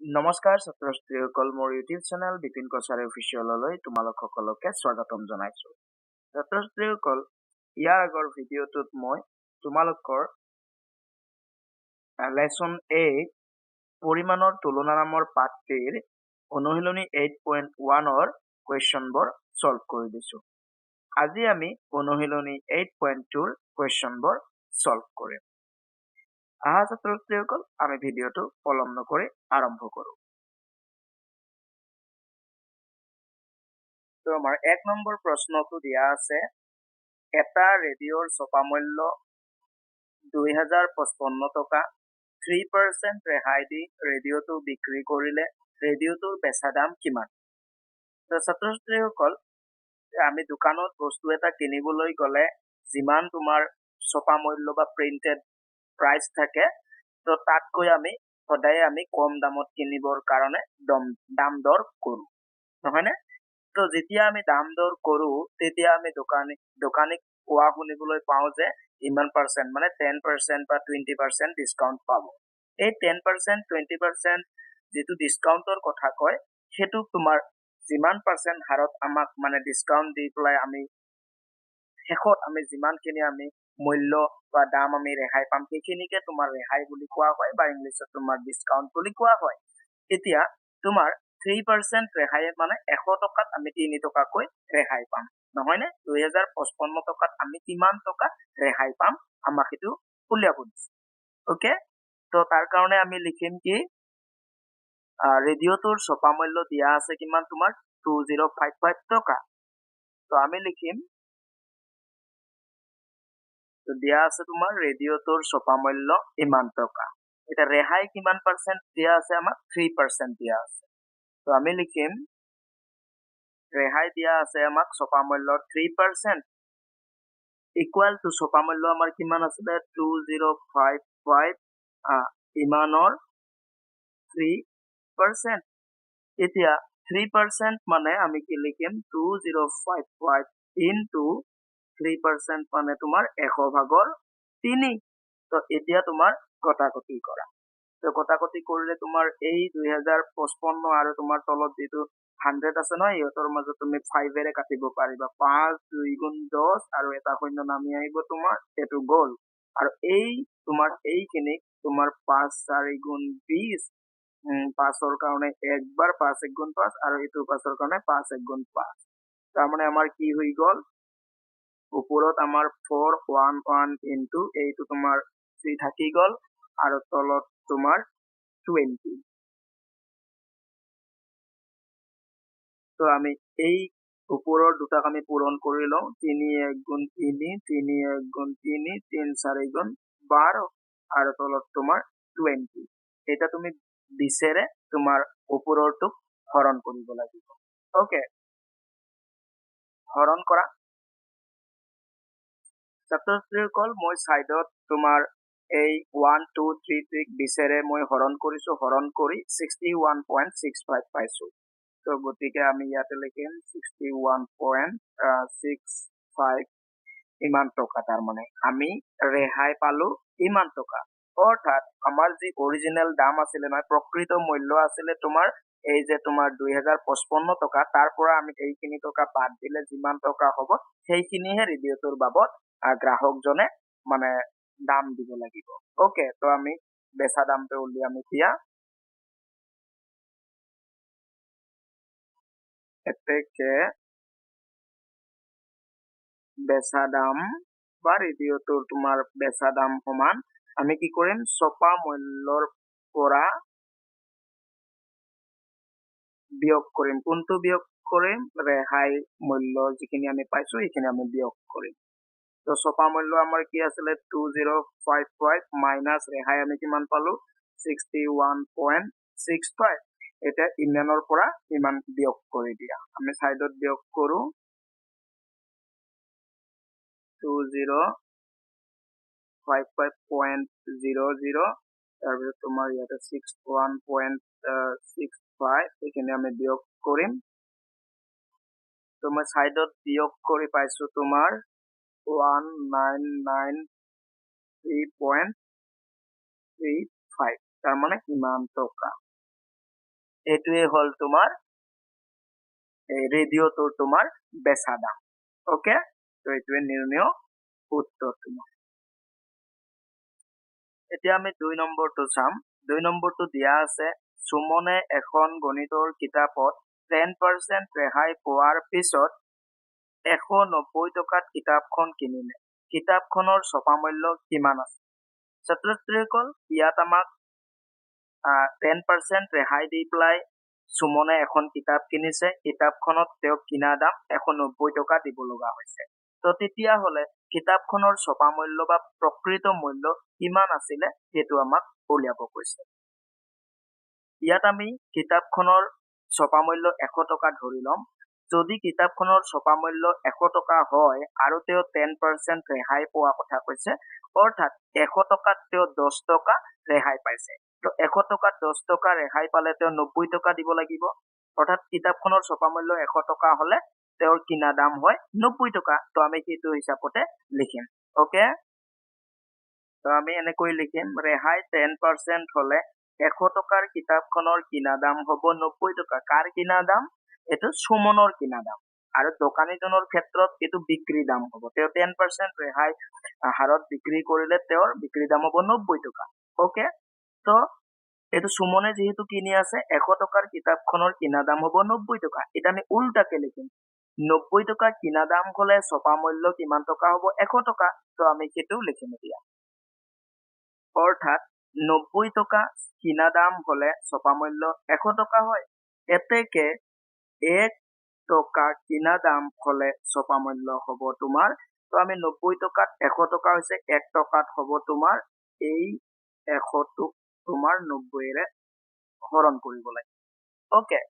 নমস্কাৰ ছাত্ৰ ছাত্ৰীসকল, মোৰ ইউটিউব চেনেল বিপিন কছাৰী অফিচিয়েললৈ তোমালোক সকলোকে স্বাগতম জনাইছো। ছাত্ৰ ছাত্ৰীসকল, ইয়াৰ আগৰ ভিডিঅ'টোত মই তোমালোকৰ লেচন 8 পৰিমাণৰ তুলনা নামৰ পাঠটিৰ অনুশীলনী 8.1ৰ কুৱেশ্যনবোৰ সলভ কৰি দিছো। আজি আমি অনুশীলনী 8.2ৰ কুৱেশ্যনবোৰ সলভ কৰিম। আহা ছাত্ৰ ছাত্ৰীসকল, আমি ভিডিঅ'টো পলম নকৰি আৰম্ভ কৰোঁ। তো আমাৰ 1 নম্বৰ প্ৰশ্নটো দিয়া আছে, এটা ৰেডিঅ'ৰ ছপা মূল্য 2055 টকা, 3% ৰেহাই দি ৰেডিঅ'টো বিক্ৰী কৰিলে ৰেডিঅ'টোৰ বেচা দাম কিমান? তো ছাত্ৰ ছাত্ৰীসকল, আমি দোকানত বস্তু এটা কিনিবলৈ গ'লে যিমান তোমাৰ ছপা মূল্য বা প্ৰিণ্টেড প্ৰাইচ থাকে, তো তাতকৈ আমি সদায় কম দামত কিনিবৰ কাৰণে দাম দৰ কৰোঁ, নহয়নে? তো যেতিয়া আমি দাম দৰ কৰোঁ, তেতিয়া আমি দোকানীক কোৱা শুনিবলৈ পাওঁ যে ইমান পাৰ্চেণ্ট মানে 10% বা 20% ডিছকাউণ্ট পাব। এই 10% 20% যিটো ডিছকাউণ্টৰ কথা কয়, সেইটো তোমাৰ যিমান পাৰ্চেণ্ট হাৰত আমাক মানে ডিছকাউণ্ট দি পেলাই আমি শেষত আমি যিমানখিনি আমি মূল্য বা দাম আমি ৰেহাই পাম, সেইখিনিকে তোমাৰ ৰেহাই বুলি কোৱা হয় বা ইংলিছত তোমাৰ ডিছকাউণ্ট বুলি কোৱা হয়। এতিয়া তোমাৰ 3% ৰেহাই মানে 100 টকাত আমি 3 টকাকৈ ৰেহাই পাম, নহয়নে? 2055 টকাত আমি কিমান টকা ৰেহাই পাম, আমাক সেইটো উলিয়াব দিছে। অ'কে, তো তাৰ কাৰণে আমি লিখিম কি, ৰেডিঅ'টোৰ ছপা মূল্য দিয়া আছে কিমান তোমাৰ 2055 টকা। তো আমি লিখিম, তো দিয়া আছে তোমাৰ ৰেডিঅ'টোৰ ছপা মূল্য ইমান টকা। এটা ৰেহাই কিমান পাৰ্চেণ্ট দিয়া আছে, আমাক 3% দিয়া আছে। তো আমি লিখিম, ৰেহাই দিয়া আছে আমাক ছপা মূল্য 3%, ইকুৱেল টু ছপা মূল্য আমাৰ কিমান আছিলে 2055 ইমানৰ 3%। এতিয়া 3% মানে আমি কি লিখিম, 2055 ইনটু 3% মানে তোমাৰ 100/3। তো এতিয়া তোমাৰ কটাকটি কৰা। তো কটাকটি কৰিলে তোমাৰ এই 2055 আৰু তোমাৰ তলত যিটো 100 আছে নহয়, ইহঁতৰ মাজত তুমি 5ৰে কাটিব পাৰিবা। 5 2 গুণ 10 আৰু এটা শূন্য নামি আহিব, তোমাৰ এইটো গ'ল। আৰু এই তোমাৰ এইখিনিক তোমাৰ 5 4 গুণ 20, 5ৰ কাৰণে একবাৰ 5 1 গুণ 5 আৰু এইটো 5ৰ কাৰণে 5 1 গুণ 5। তাৰমানে আমাৰ কি হৈ গ'ল, ওপৰত আমাৰ 411 ইনটু এইটো তোমাৰ 3 থাকি গ'ল আৰু তলত তোমাৰ 20। তো আমি এই ওপৰৰ দুটাক আমি পূৰণ কৰি লওঁ, 3 1 গুণ 3, 3 1 গুণ 3, 3 4 গুণ 12 আৰু তলত তোমাৰ 20। এটা তুমি 20ৰে তোমাৰ ওপৰৰটোক হৰণ কৰিব লাগিব। অ'কে, হৰণ কৰা। ছাত্ৰ ছাত্ৰীসকল, মই ছাইডত তোমাৰ এই 1 2 3 3 20ৰে মই হৰণ কৰিছো, হৰণ কৰি 61.65 পাইছো। তো গতিকে আমি ইয়াতে লিখিম 61.65 ইমান টকা। তাৰমানে আমি ৰেহাই পালো ইমান টকা। অৰ্থাৎ আমাৰ যি অৰিজিনেল দাম আছিলে নহয়, প্ৰকৃত মূল্য আছিলে তোমাৰ এই যে তোমাৰ 2055 টকা, তাৰ পৰা আমি এইখিনি টকা বাদ দিলে যিমান টকা হ'ব, সেইখিনিহে ৰেডিঅ'টোৰ বাবদ গ্ৰাহকজনে মানে দাম দিব লাগিব। অ'কে, তো আমি বেচা দামটো উলিয়াম এতিয়া। এতেকে বেচা দাম বা ৰেডিঅ'টোৰ তোমাৰ বেচা দাম সমান আমি কি কৰিম, ছপা মূল্যৰ পৰা বিয়োগ কৰিম। কোনটো বিয়োগ কৰিম, ৰেহাই মূল্য যিখিনি আমি পাইছো সেইখিনি আমি বিয়োগ কৰিম। তো ছপা মূল্য আমাৰ কি আছিলে 2055 মাইনাছ ৰেহাই আমি কিমান পালো 61.65। এতিয়া ইমানৰ পৰা ইমান বিয়োগ কৰি দিয়া, আমি ছাইডত বিয়োগ কৰো 2055.00, তাৰপিছত তোমাৰ ইয়াতে 61.65 এইখিনি আমি বিয়োগ কৰিম। তো মই ছাইডত বিয়োগ কৰি পাইছো তোমাৰ 1993.35, তাৰমানে ইমান টকা। এইটোৱে হ'ল তোমাৰ এই ৰেডিঅ'টোৰ তোমাৰ বেচা দাম। ওকে, তো এইটোৱে নিৰ্ণয় উত্তৰ তোমাৰ। এতিয়া আমি 2 নম্বৰটো চাম। 2 নম্বৰটো দিয়া আছে, সুমনে এখন গণিতৰ কিতাপত 10% ৰেহাই পোৱাৰ পিছত 190 টকাত কিতাপখন কিনিলে। কিতাপখনৰ ছপা মূল্য কিমান আছে? ছাত্ৰ ছাত্ৰীসকল, ইয়াত আমাক 10% ৰেহাই দি পেলাই সুমনে এখন কিতাপ কিনিছে। কিতাপখনত তেওঁক কিনা দাম 190 টকা দিব লগা হৈছে। তো তেতিয়াহ'লে কিতাপখনৰ ছপা মূল্য বা প্ৰকৃত মূল্য কিমান আছিলে সেইটো আমাক উলিয়াব কৈছে। ইয়াত আমি কিতাপখনৰ ছপা মূল্য 100 টকা ধৰি ল'ম। যদি কিতাপখনৰ ছপা মূল্য 100 টকা হয় আৰু তেওঁ 10% ৰেহাই পোৱা কথা কৈছে, অৰ্থাৎ 100 টকাত তেওঁ 10 টকা ৰেহাই পাইছে। তো 100 টকাত 10 টকা ৰেহাই পালে তেওঁ 90 টকা দিব লাগিব। অৰ্থাৎ কিতাপখনৰ ছপা মূল্য 100 টকা হলে তেওঁৰ কিনা দাম হয় 90 টকা। তো আমি সেইটো হিচাপতে লিখিম। ওকে, তো আমি এনেকৈ লিখিম, ৰেহাই 10% হলে 100 টকাৰ কিতাপখনৰ কিনা দাম হ'ব 90 টকা। কাৰ কিনা দাম? এইটো সুমনৰ কিনা দাম। আৰু দোকানীজনৰ ক্ষেত্ৰত এইটো বিক্ৰী দাম হ'ব। তেওঁ 10% ৰেহাই হাৰত বিক্ৰী কৰিলে তেওঁৰ বিক্ৰী দাম হ'ব 90 টকা। ওকে, তো এইটো সুমনে যিহেতু কিনি আছে 100 টকাৰ কিতাপখনৰ কিনা দাম হ'ব 90 টকা। এটা আমি উল্টাকে লিখিম, 90 টকা কিনা দাম হলে ছপা মূল্য কিমান টকা হ'ব? 100 টকা। তো আমি সেইটো লিখিম এতিয়া। অৰ্থাৎ 90 টকা কিনা দাম হলে ছপা মূল্য 100 টকা হয়। এতেকে 1 টকা কিনা দাম হলে ছপা মূল্য হ'ব তোমাৰ, তো আমি 90 টকাত 100 টকা হৈছে 1 টকাত হ'ব তোমাৰ এই 100টোক তোমাৰ 90ৰে হৰণ কৰিব লাগে। ওকে,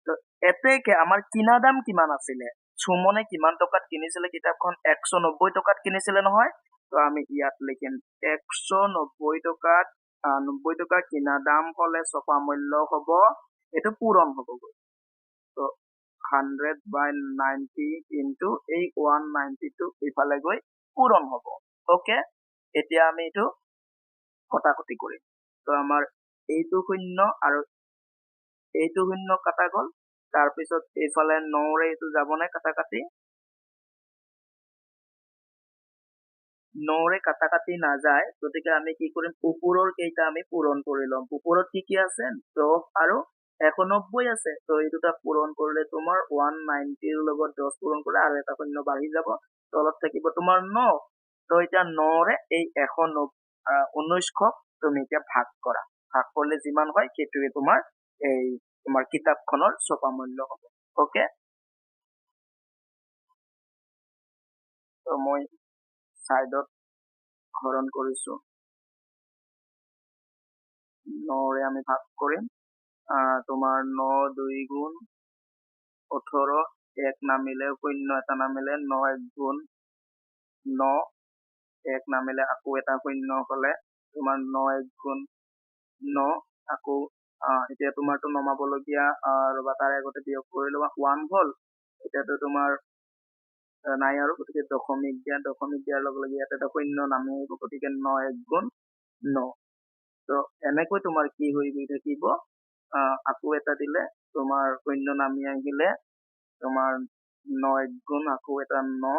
তো এতেকে আমাৰ কিনা দাম কিমান আছিলে? সুমনে কিমান টকাত কিনিছিলে কিতাপখন? 190 টকাত কিনিছিলে নহয়। তো আমি ইয়াত লিখিম 190 টকাত 90 টকা কিনা দাম হলে ছপা মূল্য হ'ব, এইটো পূৰণ হ'বগৈ। তো 100/90 ইনটু এই 192 ইফালে গৈ পূৰণ হ'ব। ওকে, এতিয়া আমি এইটো কটাকটি কৰিম। তো আমাৰ এইটো 0 আৰু এইটো 0 কটা গ'ল। তাৰপিছত এইফালে 9ৰে এইটো যাবনে কাটাকাটি? 9ৰে কাটাকাটি নাযায়, গতিকে আমি কি কৰিম, ওপৰৰ কেইটা আমি পূৰণ কৰি ল'ম। ওপৰত কি কি আছে? 10 আৰু 190 আছে। তো এই দুটা পূৰণ কৰিলে তোমাৰ 190ৰ লগত 10 পূৰণ কৰিলে আৰু এটা 0 বাঢ়ি যাব, তলত থাকিব তোমাৰ 9। তো এতিয়া 9ৰে এই 19ক তুমি এতিয়া ভাগ কৰা। ভাগ কৰিলে যিমান হয় সেইটোৱে তোমাৰ এই তোমাৰ কিতাপখনৰ ছপা মূল্য হ'ব। ওকে, তো মই চাইডত হৰণ কৰিছো, 9ৰে আমি ভাগ কৰিম। তোমাৰ 9 2 গুণ 18, 1 নামিলে 0 এটা নামিলে, 9 1 গুণ 9, 1 নামিলে আকৌ এটা 0 হলে তোমাৰ 9 1 গুণ 9, আকৌ এতিয়া তোমাৰতো নমাবলগীয়া ৰবা, তাৰ আগতে বিয়োগ কৰি লোৱা 1 হ'ল। এতিয়াতো তোমাৰ নাই আৰু, গতিকে দশমিক দিয়াৰ লগে লগে ইয়াত এটা 0 নামি আহিব, গতিকে 9 1 গুণ 9। তো এনেকৈ তোমাৰ কি হৈ গৈ থাকিব, আকৌ এটা দিলে তোমাৰ 0 নামি আহিলে তোমাৰ 9 1 গুণ আকৌ এটা 9,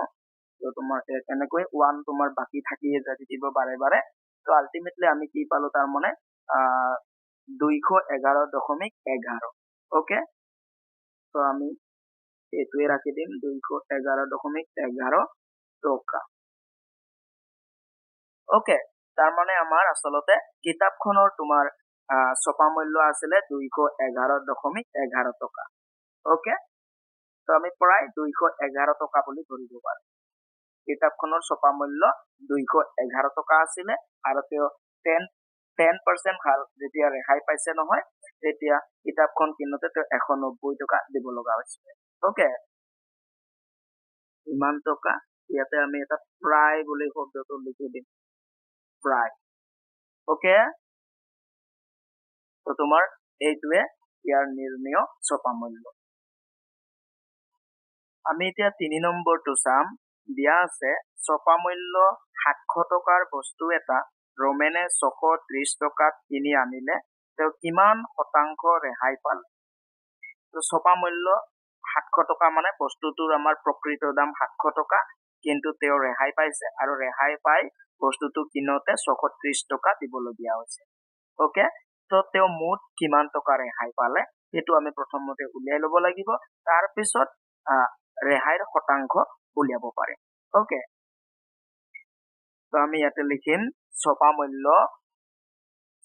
তো তোমাৰ এনেকৈ 1 তোমাৰ বাকী থাকিয়ে যাই থাকিব বাৰে বাৰে। তো আল্টিমেটলি আমি কি পালো, তাৰ মানে 211.11। ওকে, তো আমি এইটোৱে ৰাখি দিম, 211.11 টকা। ওকে, তাৰমানে আমাৰ আচলতে কিতাপখনৰ তোমাৰ ছপা মূল্য আছিলে 211.11 টকা। ওকে, তো আমি প্ৰায় 211 টকা বুলি ধৰিব পাৰো। কিতাপখনৰ ছপা মূল্য 211 টকা আছিলে আৰু তেওঁ 10% ভাল যেতিয়া ৰেহাই পাইছে নহয়, তেতিয়া কিতাপখন কিনোতে তেওঁ 190 টকা দিব লগা হৈছিলে। ওকে, ইমান টকা ইয়াতে আমি এটা প্ৰায় বুলি শব্দটো লিখি দিম, প্ৰায়। ওকে, তো তোমাৰ এইটোৱে ইয়াৰ নিৰ্ণয় ছপা মূল্য। আমি এতিয়া 3 নম্বৰটো চাম। দিয়া আছে, ছপা মূল্য 700 টকাৰ বস্তু এটা ৰমেনে 630 টকাত কিনি আনিলে। তেওঁ কিমান শতাংশ ৰেহাই পালে তো ছপা মূল্য 700 টকা মানে বস্তুটোৰ আমাৰ প্ৰকৃত দাম 700 টকা কিন্তু তেওঁ ৰেহাই পাইছে আৰু ৰেহাই পাই বস্তুটো কিনোতে 630 টকা দিবলগীয়া হৈছে ওকে তো তেওঁ মুঠ কিমান টকা ৰেহাই পালে সেইটো আমি প্ৰথমতে উলিয়াই ল'ব লাগিব তাৰ পিছত ৰেহাইৰ শতাংশ উলিয়াব পাৰিম ওকে তো আমি ইয়াতে লিখিম ছপা মূল্য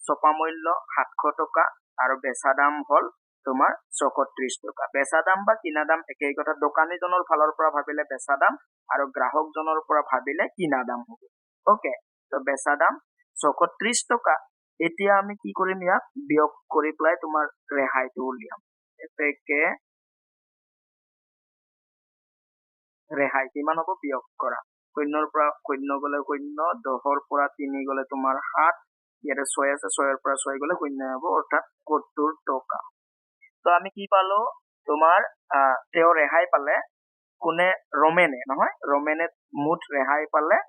700 টকা আৰু বেচা দাম হল তোমাৰ 630 টকা বেচা দাম বা কিনা দাম একেই কথা দোকানীজনৰ ফালৰ পৰা ভাবিলে বেচা দাম আৰু গ্ৰাহকজনৰ পৰা ভাবিলে কিনা দাম হ'ব ওকে তো বেচা দাম 630 টকা এতিয়া আমি কি কৰিম ইয়াক বিয়োগ কৰি পেলাই তোমাৰ ৰেহাইটো উলিয়াম এতেকে ৰেহাই কিমান হ'ব বিয়োগ কৰা 0 পৰা 0 গলে 0 10 পৰা 3 গলে তোমাৰ 7 ইয়াতে 6 আছে 6 পৰা 6 গলে 0 হ'ব অৰ্থাৎ 70 টকা তো আমি কি পালো তোমাৰ তেওঁ ৰেহাই পালে কোনে ৰমেনে নহয় ৰমেনে মুঠ ৰেহাই পালে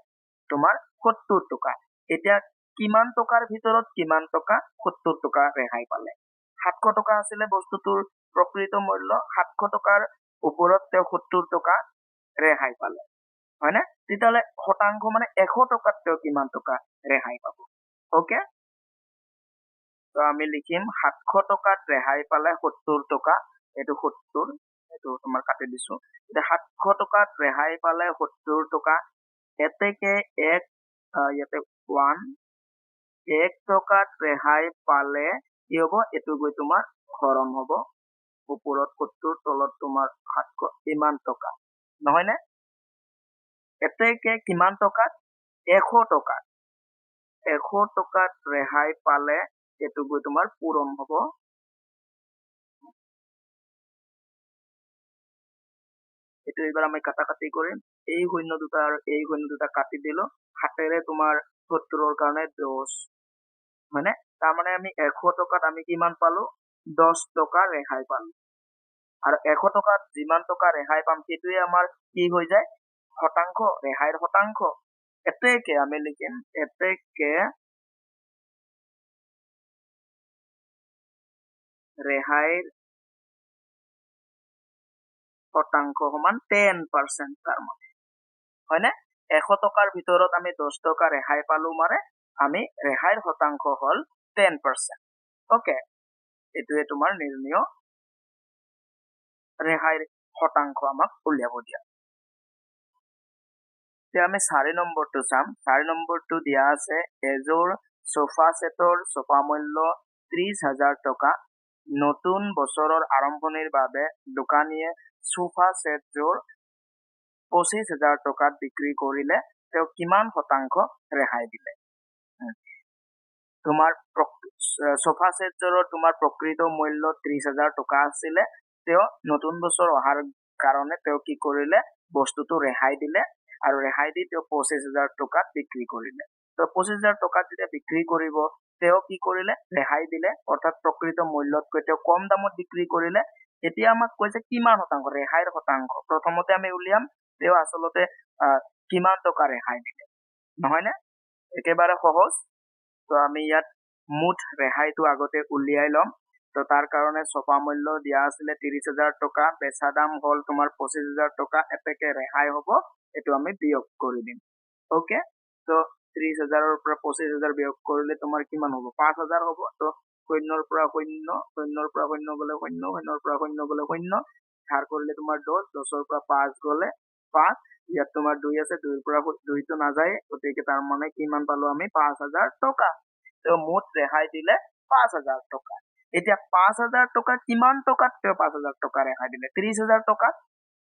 তোমাৰ 70 টকা এতিয়া কিমান টকাৰ ভিতৰত কিমান টকা 70 টকা ৰেহাই পালে 700 টকা আছিলে বস্তুটোৰ প্ৰকৃত মূল্য 700 টকাৰ ওপৰত তেওঁ 70 টকা ৰেহাই পালে হয়নে তেতিয়াহ'লে শতাংশ মানে 100 টকাত তেওঁ কিমান টকা ৰেহাই পাব ওকে তো আমি লিখিম 700 টকাত ৰেহাই পালে 70 টকা এইটো 70 এইটো তোমাৰ কাটি দিছো এতিয়া 700 টকাত ৰেহাই পালে 70 টকা এতেকে এক ইয়াতে 1 টকাত ৰেহাই পালে কি হ'ব এইটো গৈ তোমাৰ হৰণ হ'ব ওপৰত 70 তলত তোমাৰ 700 ইমান টকা নহয় নে এতেকে কিমান টকাত 100 টকাত 100 টকাত ৰেহাই পালে এইটো গৈ তোমাৰ পূৰণ হ'ব এইটো এইবাৰ আমি কাটাকাটি কৰিম এই শূন্য দুটা আৰু এই শূন্য দুটা কাটি দিলো হাতেৰে তোমাৰ 70ৰ কাৰণে 10 মানে তাৰমানে আমি 100 টকাত আমি কিমান পালো 10 টকা ৰেহাই পালো আৰু 100 টকাত যিমান টকা ৰেহাই পাম সেইটোৱে আমাৰ কি হৈ যায় শতাংশ ৰেহাইৰ শতাংশ এতেকে আমি লিখিম এতেকে ৰেহাইৰ শতাংশ সমান 10% তাৰমানে হয়নে 100 টকাৰ ভিতৰত আমি 10 টকা ৰেহাই পালো মানে আমি ৰেহাইৰ শতাংশ হল 10% ওকে এইটোৱে তোমাৰ নিৰ্ণয় ৰেহাইৰ শতাংশ আমাক উলিয়াব দিয়া এতিয়া আমি 4 নম্বৰটো চাম 4 নম্বৰটো দিয়া আছে এযোৰ সোফা সেটৰ ছপা মূল্য 30,000 টকা নতুন বছৰৰ আৰম্ভণিৰ বাবে দোকানীয়ে সোফা সেটযোৰ 25,000 টকাত বিক্ৰী কৰিলে তেওঁ কিমান শতাংশ ৰেহাই দিলে তোমাৰ সোফা সেটযোৰৰ তোমাৰ প্ৰকৃত মূল্য 30,000 টকা আছিলে তেওঁ নতুন বছৰ অহাৰ কাৰণে তেওঁ কি কৰিলে বস্তুটো ৰেহাই দিলে আৰু ৰেহাই দি তেওঁ 25,000 টকাত বিক্ৰী কৰিলে তো 25,000 টকাত যেতিয়া বিক্ৰী কৰিব তেওঁ কি কৰিলে ৰেহাই দিলে অৰ্থাৎ প্ৰকৃত মূল্যতকৈ তেওঁ কম দামত বিক্ৰী কৰিলে এতিয়া আমাক কৈছে কিমান শতাংশ ৰেহাইৰ শতাংশ প্ৰথমতে আমি উলিয়াম তেওঁ আচলতে কিমান টকা ৰেহাই দিলে নহয় নে একেবাৰে সহজ তো আমি ইয়াত মুঠ ৰেহাইটো আগতে উলিয়াই ল'ম তো তাৰ কাৰণে ছপা মূল্য দিয়া আছিলে 30,000 টকা বেচা দাম হল তোমাৰ 25,000 টকা এতেকে ৰেহাই হ'ব এইটো আমি বিয়োগ কৰি দিম ওকে তো 30,000ৰ পৰা 25,000 বিয়োগ কৰিলে তোমাৰ কিমান হ'ব 5,000 হ'ব তো 0ৰ পৰা 0 0ৰ পৰা 0 গলে 0 0ৰ পৰা 0 গলে 0 ধাৰ কৰিলে তোমাৰ 10 10ৰ পৰা 5 গলে 5 ইয়াত তোমাৰ 2 আছে 2ৰ পৰা 2টো নাযায় গতিকে তাৰ মানে কিমান পালো আমি 5,000 টকা তো মুঠ ৰেহাই দিলে 5,000 টকা এতিয়া 5,000 টকা কিমান টকাত তেওঁ 5,000 টকা ৰেহাই দিলে 30,000 টকাত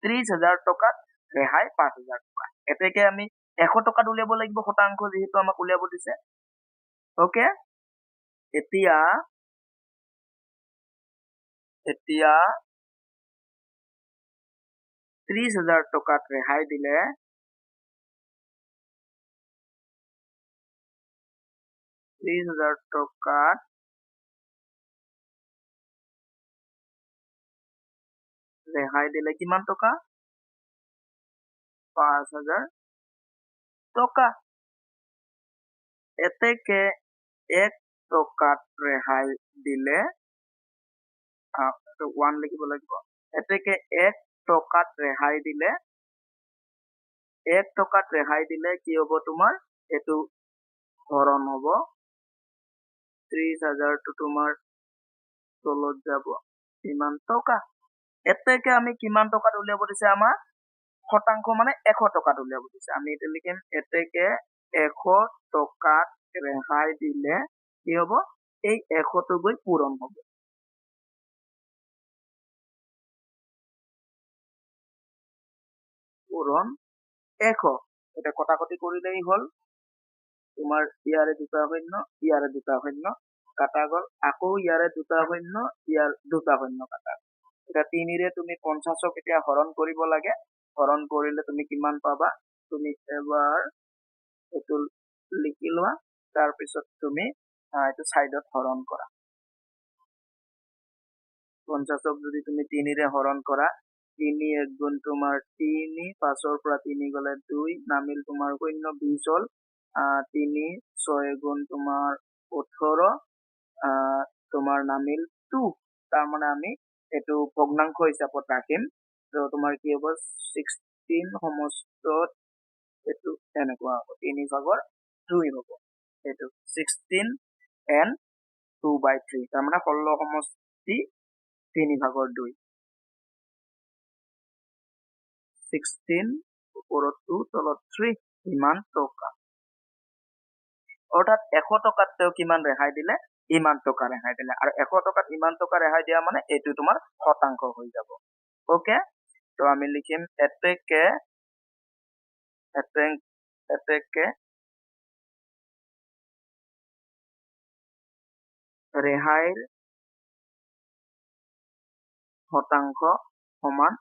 30,000 টকাত ৰেহাই 5,000 টকা এতেকে আমি 100 টকাত উলিয়াব লাগিব শতাংশ যেহেতু আমাক উলিয়াব দিছে ওকে এতিয়া 30,000 টকাত ৰেহাই দিলে 30,000 টকাত ৰেহাই দিলে কিমান টকা 5,000 টকা এতেকে 1 টকাত ৰেহাই দিলে 1 লিখিব লাগিব এতেকে 1 টকাত ৰেহাই দিলে 1 টকাত ৰেহাই দিলে কি হ'ব তোমাৰ এটো হৰণ হ'ব 30,000 টো তোমাৰ তলত যাব ইমান টকা এতেকে আমি কিমান টকাত উলিয়াব দিছে আমাৰ শতাংশ মানে 100 টকাত উলিয়াব দিছে আমি এটা লিখিম এতেকে 100 টকাত ৰেহাই দিলে কি হ'ব এই 100 টো গৈ পূৰণ হ'ব পূৰণ 100 এটা কটাকটি কৰিলেই হ'ল তোমাৰ ইয়াৰে দুটা শূন্য ইয়াৰে দুটা শূন্য কাটা গ'ল আকৌ ইয়াৰে দুটা শূন্য ইয়াৰ দুটা শূন্য কাটা এটা 3 ৰে তুমি 50ক এতিয়া হৰণ কৰিব লাগে হৰণ কৰিলে তুমি কিমান পাবা তুমি এবাৰ এটো লিখি লোৱা তাৰ পিছত তুমি এটো সাইডত হৰণ কৰা 50ক যদি তুমি 3 ৰে হৰণ কৰা 3 1 গুণ তোমাৰ 3 5ৰ পৰা 3 গলে 2 নামিল তোমাৰ 0 20 হল 3 6 গুণ তোমাৰ 18 তোমাৰ নামিল 2 তাৰ মানে আমি এটো ভগ্নাংশ হিচাপত ৰাখিম তো তোমাৰ কি হ'ব 16 সমষ্টত এটো এনেকুৱা হ'ব 3 ভাগৰ 2 হ'ব এটো 16 and 2/3 তাৰ মানে 16 সমষ্টি 3 ভাগৰ 2 16 ওপৰত 2 তলত 3 ইমান টকা অৰ্থাৎ 100 টকাত তেওঁ কিমান ৰেহাই দিলে ইমান টকা ৰেহাই দিলে আৰু 100 টকাত ইমান টকা ৰেহাই দিয়া মানে এইটো তোমাৰ শতাংশ হৈ যাব ওকে তো আমি লিখিম এতেকে ৰেহাইৰ শতাংশ সমান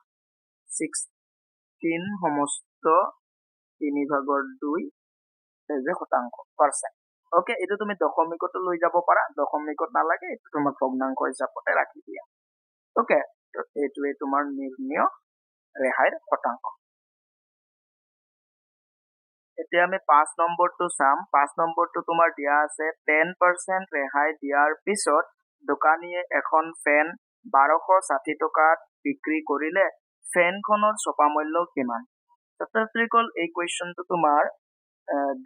16 সমস্ত 3 ভাগৰ 2 যে শতাংশ পাৰ্চেন্ট ওকে এইটো তুমি দশমিকতো লৈ যাব পাৰা দশমিকত নালাগে এইটো তোমাৰ ভগ্নাংশ হিচাপতে ৰাখি দিয়া ওকে তো এইটোৱে তোমাৰ নিৰ্ণয় ৰেহাইৰ শতাংশ এতিয়া আমি 5 নম্বৰটো চাম 5 নম্বৰটো তোমাৰ দিয়া আছে 10% ৰেহাই দিয়াৰ পিছত দোকানীয়ে এখন ফেন 1260 টকাত বিক্ৰী কৰিলে ফেনখনৰ ছপা মূল্য কিমান ছাত্ৰছাত্ৰীসকল এই কুৱেশ্যনটো তোমাৰ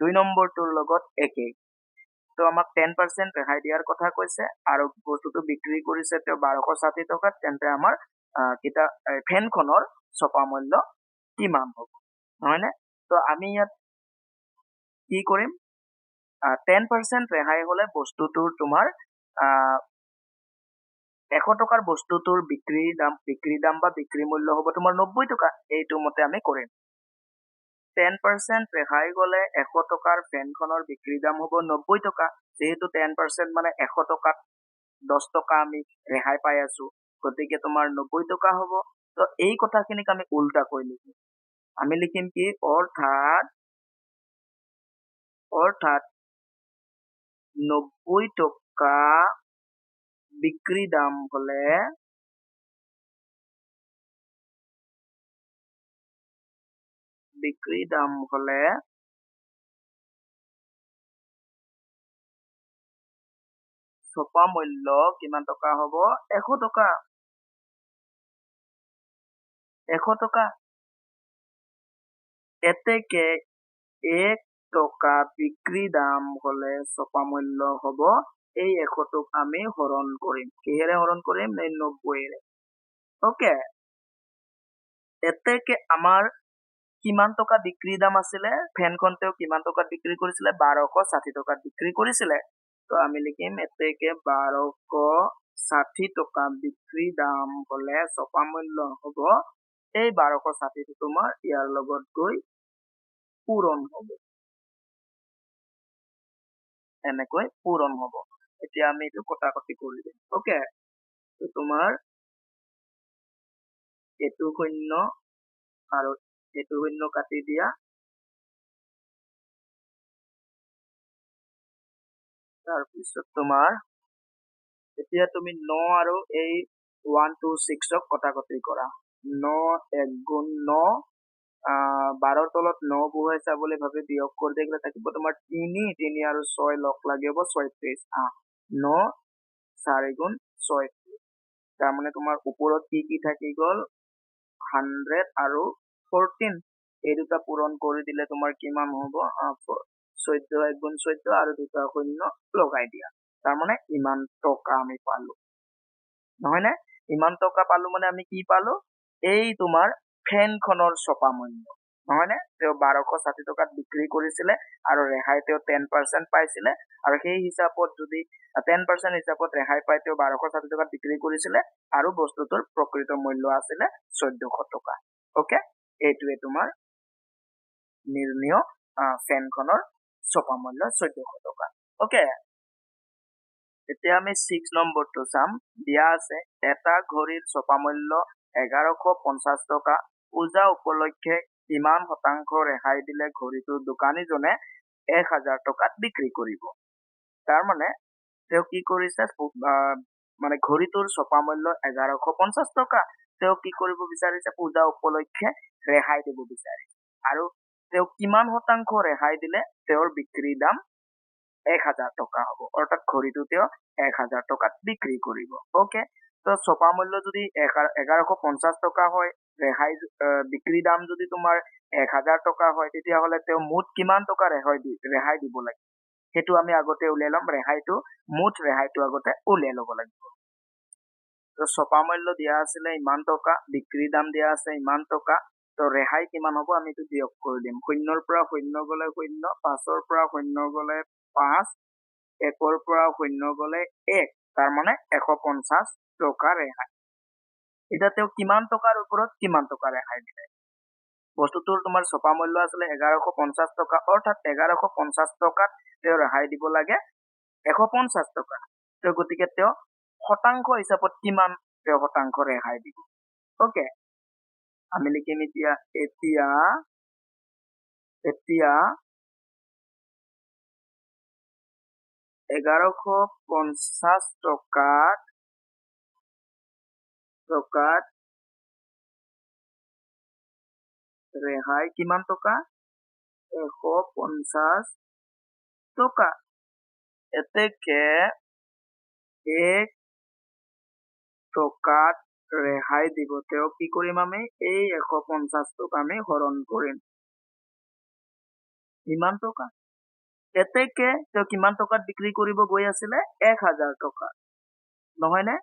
2 নম্বৰটোৰ লগত একেই তো আমাক 10% ৰেহাই দিয়াৰ কথা কৈছে আৰু বস্তুটো বিক্ৰী কৰিছে তেওঁ 1260 টকাত তেন্তে আমাৰ কিটা ফেনখনৰ ছপা মূল্য কিমান হ'ব নহয়নে তো আমি ইয়াত কি কৰিম 10% ৰেহাই হলে বস্তুটোৰ তোমাৰ 100 টকাৰ বস্তুটোৰ বিক্ৰী দাম বা বিক্ৰী মূল্য হ'ব তোমাৰ 90 টকা এইটো মতে আমি কৰিম 10% ৰেহাই গলে 100 টকাৰ ফেনখনৰ বিক্ৰী দাম হ'ব 90 টকা যেহেতু 10% মানে 100 টকাত 10 টকা আমি ৰেহাই পাই আছো গতিকে তোমাৰ 90 টকা হ'ব তো এই কথাখিনিক আমি উল্টা কৰি লিখিম আমি লিখিম কি অৰ্থাৎ 90 টকা বিক্ৰী দাম হলে ছপা মূল্য কিমান টকা হ'ব 100 টকা 100 টকা এতেকে 1 টকা বিক্ৰী দাম হলে ছপা মূল্য হ'ব এই 100 টক আমি হৰণ কৰিম কিহেৰে হৰণ কৰিম 90 ৰে ওকে এতেকে আমাৰ কিমান টকা বিক্ৰী দাম আছিলে ফেনখন তেওঁ কিমান টকাত বিক্ৰী কৰিছিলে 1260 টকাত বিক্ৰী কৰিছিলে তো আমি লিখিম এতেকে 1260 টকা বিক্ৰী দাম হলে ছপা মূল্য হ'ব এই 1260 টো তোমাৰ ইয়াৰ লগত গৈ পূৰণ হ'ব এনেকৈ পূৰণ হ'ব এতিয়া আমি এইটো কটাকটি কৰি দিম ওকে তো তোমাৰ এইটো শূন্য আৰু এইটো শূন্য কাটি দিয়া তাৰপিছত তোমাৰ এতিয়া তুমি 9 আৰু এই 1 2 6ক কটাকটি কৰা 9 1 গুণ 9 12ৰ তলত 9 বহুৱাইছা বুলি ভাবি বিয়োগ কৰি দিলে থাকিব তোমাৰ 3 আৰু 6 লগ লাগি হ'ব 36 9 4 গুণ 6 তাৰমানে তোমাৰ ওপৰত কি থাকি গ'ল 100 আৰু 14 এই দুটা পূৰণ কৰি দিলে তোমাৰ কিমান হ'ব 14 1 গুণ 14 আৰু দুটা শূন্য লগাই দিয়া তাৰমানে ইমান টকা আমি পালো নহয়নে ইমান টকা পালো মানে আমি কি পালো এই তোমাৰ ফেনখনৰ ছপা মূল্য নহয়নে তেওঁ 1260 টকাত বিক্ৰী কৰিছিলে আৰু ৰেহাই তেওঁ 10% পাইছিলে আৰু সেই হিচাপত যদি 10% হিচাপত ৰেহাই পাই তেওঁ 1260 টকাত বিক্ৰী কৰিছিলে আৰু বস্তুটোৰ প্ৰকৃত মূল্য আছিলে 1400 টকা ওকে এইটোৱে তোমাৰ নিৰ্ণয় ফেনখনৰ ছপা মূল্য 1400 টকা ওকে এতিয়া আমি 6 নম্বৰটো চাম দিয়া আছে এটা ঘড়ীৰ ছপা মূল্য 1150 টকা পূজা উপলক্ষে কিমান শতাংশ ৰেহাই দিলে ঘড়ীটোৰ দোকানীজনে 1000 টকাত বিক্ৰী কৰিব তাৰমানে তেওঁ কি কৰিছে মানে ঘড়ীটোৰ ছপা মূল্য 1150 টকা তেওঁ কি কৰিব বিচাৰিছে পূজা উপলক্ষে ৰেহাই দিব বিচাৰিছে আৰু তেওঁ কিমান শতাংশ ৰেহাই দিলে তেওঁৰ বিক্ৰীৰ দাম 1000 টকা হ'ব অৰ্থাৎ ঘড়ীটো তেওঁ 1000 টকাত বিক্ৰী কৰিব ওকে তো ছপা মূল্য যদি 1150 টকা হয় ৰেহাই বিক্ৰী দাম যদি তোমাৰ 1000 টকা হয় তেতিয়াহ'লে তেওঁ মুঠ কিমান টকা ৰেহাই দিব লাগে সেইটো আমি আগতে উলিয়াই ল'ম ৰেহাইটো মুঠ ৰেহাইটো আগতে উলিয়াই ল'ব লাগিব তো ছপা মূল্য দিয়া আছিলে ইমান টকা বিক্ৰী দাম দিয়া আছে ইমান টকা তো ৰেহাই কিমান হ'ব আমি এইটো বিয়োগ কৰি দিম 0 পৰা 0 গ'লে 0 5 পৰা 0 গ'লে 5 1 পৰা 0 গ'লে 1 তাৰমানে 150 টকা ৰেহাই এতিয়া তেওঁ কিমান টকাৰ ওপৰত কিমান টকা ৰেহাই দিলে বস্তুটোৰ তোমাৰ ছপা মূল্য আছিলে 1150 টকা অৰ্থাৎ 1150 টকাত তেওঁ ৰেহাই দিব লাগে 150 টকা তো গতিকে তেওঁ শতাংশ হিচাপত কিমান তেওঁ শতাংশ ৰেহাই দিব ওকে আমি লিখিম এতিয়া 1150 টকাত ৰেহাই কিমান টকা 150 টকা এতেকে 1 টকাত ৰেহাই দিব তেওঁ কি কৰিম আমি এই 150 টকা আমি হৰণ কৰিম ইমান টকা এতেকে তেওঁ কিমান টকাত বিক্ৰী কৰিব গৈ আছিলে 1000 টকা নহয়নে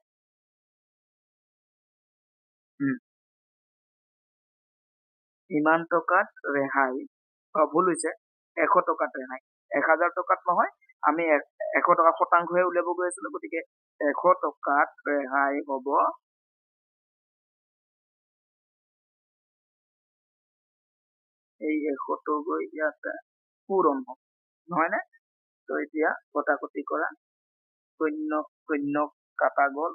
ইমান টকাত ৰেহাই ভুল হৈছে 100 টকাত ৰেহাই 1000 টকাত নহয় আমি 100 টকা শতাংশহে উলিয়াব গৈ আছিলো গতিকে 100 টকাত ৰেহাই হ'ব এই 100 গৈ ইয়াতে পূৰণ হ'ব নহয়নে তো এতিয়া কটাকটি কৰা 0 কাটা গ'ল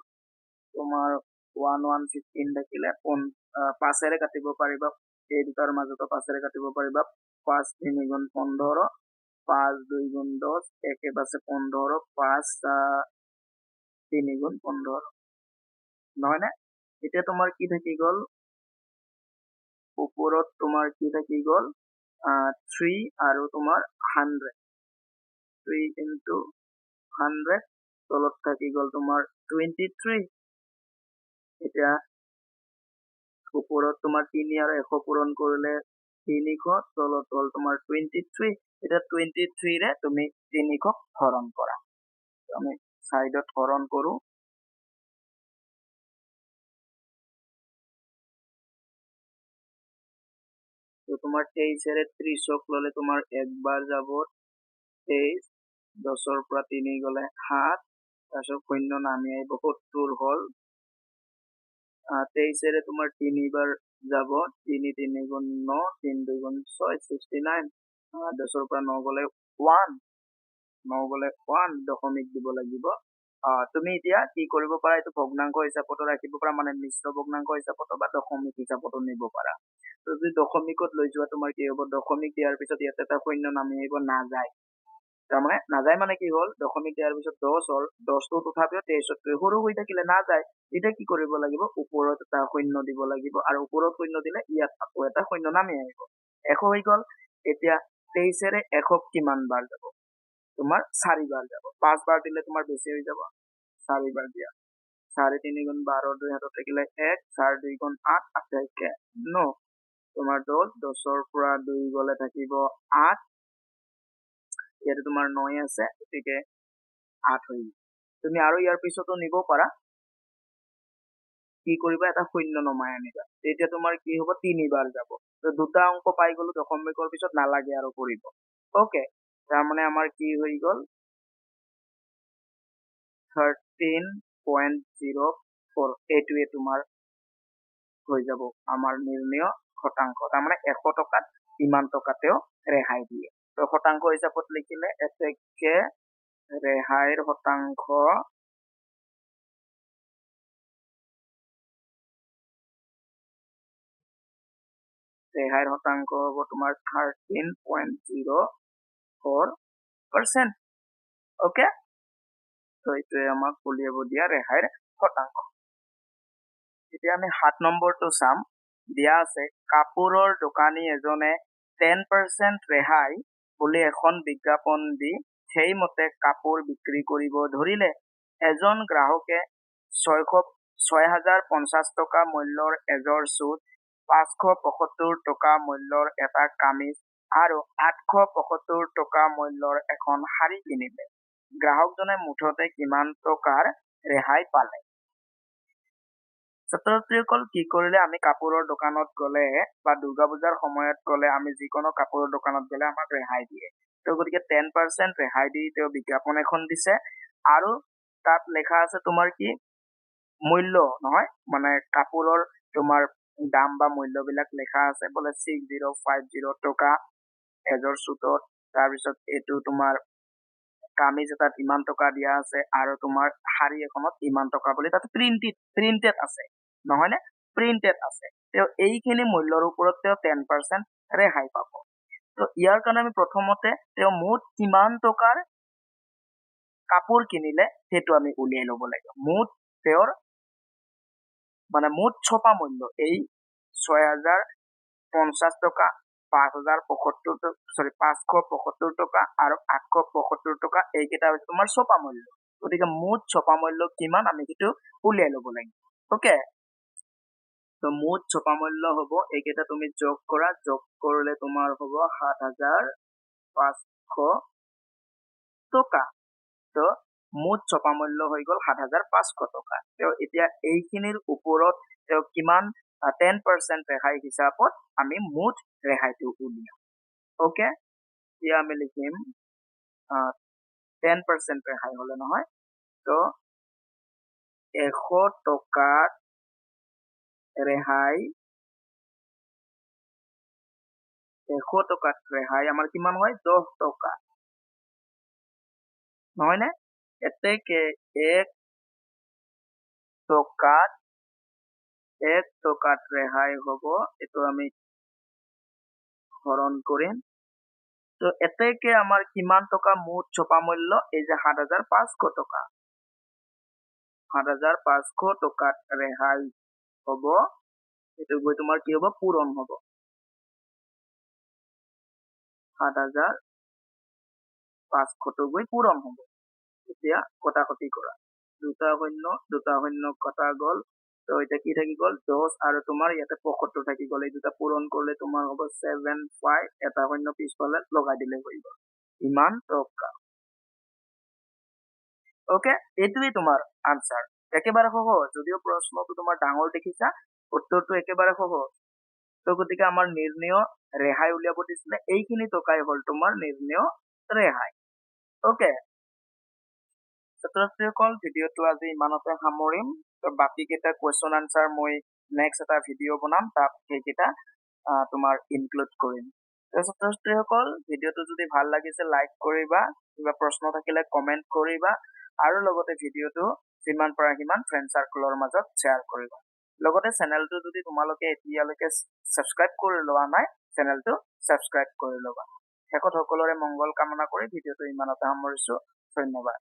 তোমাৰ 1115 থাকিলে 5 কাটিব পাৰিবা এই দুটাৰ মাজতো 5 কাটিব পাৰিবা 5 3 গুণ 15 5 2 গুণ 10 1 আছে 15 5 3 গুণ 15 নহয়নে এতিয়া তোমাৰ কি থাকি গ'ল ওপৰত তোমাৰ কি থাকি গ'ল 3 আৰু তোমাৰ 100 3 into 100 তলত থাকি গ'ল তোমাৰ 23 এতিয়া ওপৰত তোমাৰ 3 আৰু 100 পূৰণ কৰিলে 300 তলত হ'ল তোমাৰ 23 এতিয়া 23 ৰে তুমি 300 হৰণ কৰা আমি সাইডত হৰণ কৰো তো তোমাৰ 23 ৰে 30 ললে তোমাৰ একবাৰ যাব 23 10 পৰা 3 গ'লে 7 তাৰপিছত 0 নামি আহিব 70 হ'ল 23 ৰে তোমাৰ 3 বাৰ যাব 3 3 গুণ 9 3 2 গুণ 6 69 10 পৰা 9 গ'লে 1 9 গ'লে 1 দশমিক দিব লাগিব তুমি এতিয়া কি কৰিব পাৰা এইটো ভগ্নাংশ হিচাপতো ৰাখিব পাৰা মানে মিশ্ৰ ভগ্নাংশ হিচাপতো বা দশমিক হিচাপতো নিব পাৰা তো যদি দশমিকত লৈ যোৱা তোমাৰ কি হ'ব দশমিক দিয়াৰ পিছত ইয়াতে এটা শূন্য নামি আহিব নাযায় তাৰমানে নাযায় মানে কি হ'ল দশমিক দিয়াৰ পিছত 10 হ'ল 10টো তথাপিও 23তকৈ সৰু হৈ থাকিলে নাযায় এতিয়া কি কৰিব লাগিব ওপৰত এটা শূন্য দিব লাগিব আৰু ওপৰত শূন্য দিলে ইয়াত আকৌ এটা শূন্য নামি আহিব 100 হৈ গ'ল এতিয়া 23 ৰে 100 কিমান বাৰ যাব তোমাৰ 4 বাৰ যাব। 5 বাৰ দিলে তোমাৰ বেছি হৈ যাব, 4 বাৰ দিয়া। 4 3 গুণ 12, 2 হাতত থাকিলে 1, 4 2 গুণ 8, 8 9, তোমাৰ 10, 10ৰ পৰা 2 গলে থাকিব 8, ইয়াতে তোমাৰ 9 আছে, গতিকে 8 হৈ গ'ল। তুমি আৰু ইয়াৰ পিছতো নিব পাৰা, কি কৰিবা, এটা শূন্য নমাই আনিবা, তেতিয়া তোমাৰ কি হ'ব, 3 বাৰ যাব। তো দুটা অংক পাই গলো দশমিকৰ পিছত, নালাগে আৰু কৰিব। ওকে, তাৰমানে আমাৰ কি হৈ গ'ল, 13.04, এইটোৱে তোমাৰ হৈ যাব আমাৰ নিৰ্ণয় শতাংশ। তাৰমানে 100 টকাত ইমান টকাতেও ৰেহাই দিয়ে। তো শতাংশ হিচাপত লিখিলে এতেকে ৰেহাইৰ শতাংশ হ'ব তোমাৰ 13.04%। ওকে, তো এইটোৱে আমাক উলিয়াব দিয়া ৰেহাইৰ শতাংশ। এতিয়া আমি 7 নম্বৰটো চাম। দিয়া আছে, কাপোৰৰ দোকানী এজনে 10% ৰেহাই বুলি এখন বিজ্ঞাপন দি সেইমতে কাপোৰ বিক্ৰী কৰিব ধৰিলে। এজন গ্ৰাহকে 6,050 টকা মূল্যৰ এযোৰ চুট, 575 টকা মূল্যৰ এটা কামিজ আৰু 875 টকা মূল্যৰ এখন শাৰী কিনিলে। গ্ৰাহকজনে মুঠতে কিমান টকাৰ ৰেহাই পালে? ছাত্ৰ ছাত্ৰীসকল, কি কৰিলে, আমি কাপোৰৰ দোকানত গ'লে বা দুৰ্গা পূজাৰ সময়ত গ'লে, আমি যিকোনো কাপোৰৰ দোকানত গ'লে আমাক ৰেহাই দিয়ে। তো গতিকে 10% ৰেহাই দি তেওঁ বিজ্ঞাপন এখন দিছে, আৰু তাত লেখা আছে তোমাৰ কি, মূল্য নহয়, মানে কাপোৰৰ তোমাৰ দাম বা মূল্যবিলাক লেখা আছে, বোলে 6050 টকা এযোৰ চুটত, তাৰপিছত এইটো তোমাৰ কামিজ এটাত ইমান টকা দিয়া আছে, আৰু তোমাৰ শাৰী এখনত ইমান টকা বুলি তাত প্ৰিণ্টেড আছে, নহয়নে, প্ৰিণ্টেড আছে। তেওঁ এইখিনি মূল্যৰ ওপৰত তেওঁ 10% ৰেহাই পাব। তো ইয়াৰ কাৰণে আমি প্ৰথমতে তেওঁ মুঠ কিমান টকাৰ কাপোৰ কিনিলে সেইটো আমি উলিয়াই ল'ব লাগিব। মুঠ তেওঁৰ মানে মুঠ ছপা মূল্য, এই 6,050 টকা, 575 টকা আৰু 875 টকা, এইকেইটা হৈছে তোমাৰ ছপা মূল্য। গতিকে মুঠ ছপা মূল্য কিমান, আমি সেইটো উলিয়াই ল'ব লাগিব। ওকে, তো মুঠ ছপা মূল্য হ'ব, এইকেইটা তুমি যোগ কৰা, যোগ কৰিলে তোমাৰ হ'ব 7,500 টকা। তো মুঠ ছপা মূল্য হৈ গ'ল 7,500 টকা। তেওঁ এতিয়া এইখিনিৰ ওপৰত তেওঁ কিমান 10% ৰেহাই হিচাপত আমি মুঠ ৰেহাইটো উলিয়াম। ওকে, এতিয়া আমি লিখিম 10% ৰেহাই হলে নহয়, তো 100 টকাত ৰেহাই, 100 টকাত ৰেহাই আমাৰ কিমান হয়, 10 টকা, নহয়নে? এতেকে 1 টকাত ৰেহাই হ'ব, এইটো আমি হৰণ কৰিম। তো এতেকে আমাৰ কিমান টকা মুঠ ছপা মূল্য, এই যে 7,500 টকা, 7,500 টকাত ৰেহাই হ'ব, এইটো গৈ তোমাৰ কি হ'ব, পূৰণ হ'ব। 7,500 গৈ পূৰণ হ'ব। এতিয়া কটাকটি কৰা, দুটা শূন্য কটা গ'ল, তো এতিয়া কি থাকি গ'ল, 10 আৰু তোমাৰ ইয়াতে 75 থাকি গ'ল। এই দুটা পূৰণ কৰিলে তোমাৰ হ'ব 75, এটা শূন্য পিছফালে লগাই দিলে হৈ গ'ল ইমান টকা। ওকে, এইটোৱে তোমাৰ আনসাৰ, একেবাৰে সহজ। যদিও প্ৰশ্নটো তোমাৰ ডাঙৰ দেখিছা, উত্তৰটো একেবাৰে সহজ। তো গতিকে আমাৰ নিৰ্ণয় ৰেহাই উলিয়াব দিছিলে, এইখিনি টকাই হ'ল তোমাৰ নিৰ্ণয় ৰেহাই। ওকে, ছাত্ৰ ছাত্ৰীসকল, ভিডিঅ'টো আজি ইমানতে সামৰিম। তো বাকী কেইটা কুৱেশ্যন আনসাৰ মই নেক্সট এটা ভিডিঅ' বনাম, তাত সেইকেইটা তোমাৰ ইনক্লুড কৰিম। তো ছাত্ৰ ছাত্ৰীসকল, ভিডিঅ'টো যদি ভাল লাগিছে লাইক কৰিবা, কিবা প্ৰশ্ন থাকিলে কমেণ্ট কৰিবা, আৰু লগতে ভিডিঅ'টো যিমান পাৰা সিমান ফ্ৰেণ্ড চাৰ্কলৰ মাজত শ্বেয়াৰ কৰিবা। লগতে চেনেলটো যদি তোমালোকে এতিয়ালৈকে ছাবস্ক্ৰাইব কৰি লোৱা নাই, চেনেলটো ছাবস্ক্ৰাইব কৰি ল'বা। শেষত সকলোৰে মংগল কামনা কৰি ভিডিঅ'টো ইমানতে সামৰিছো। ধন্যবাদ।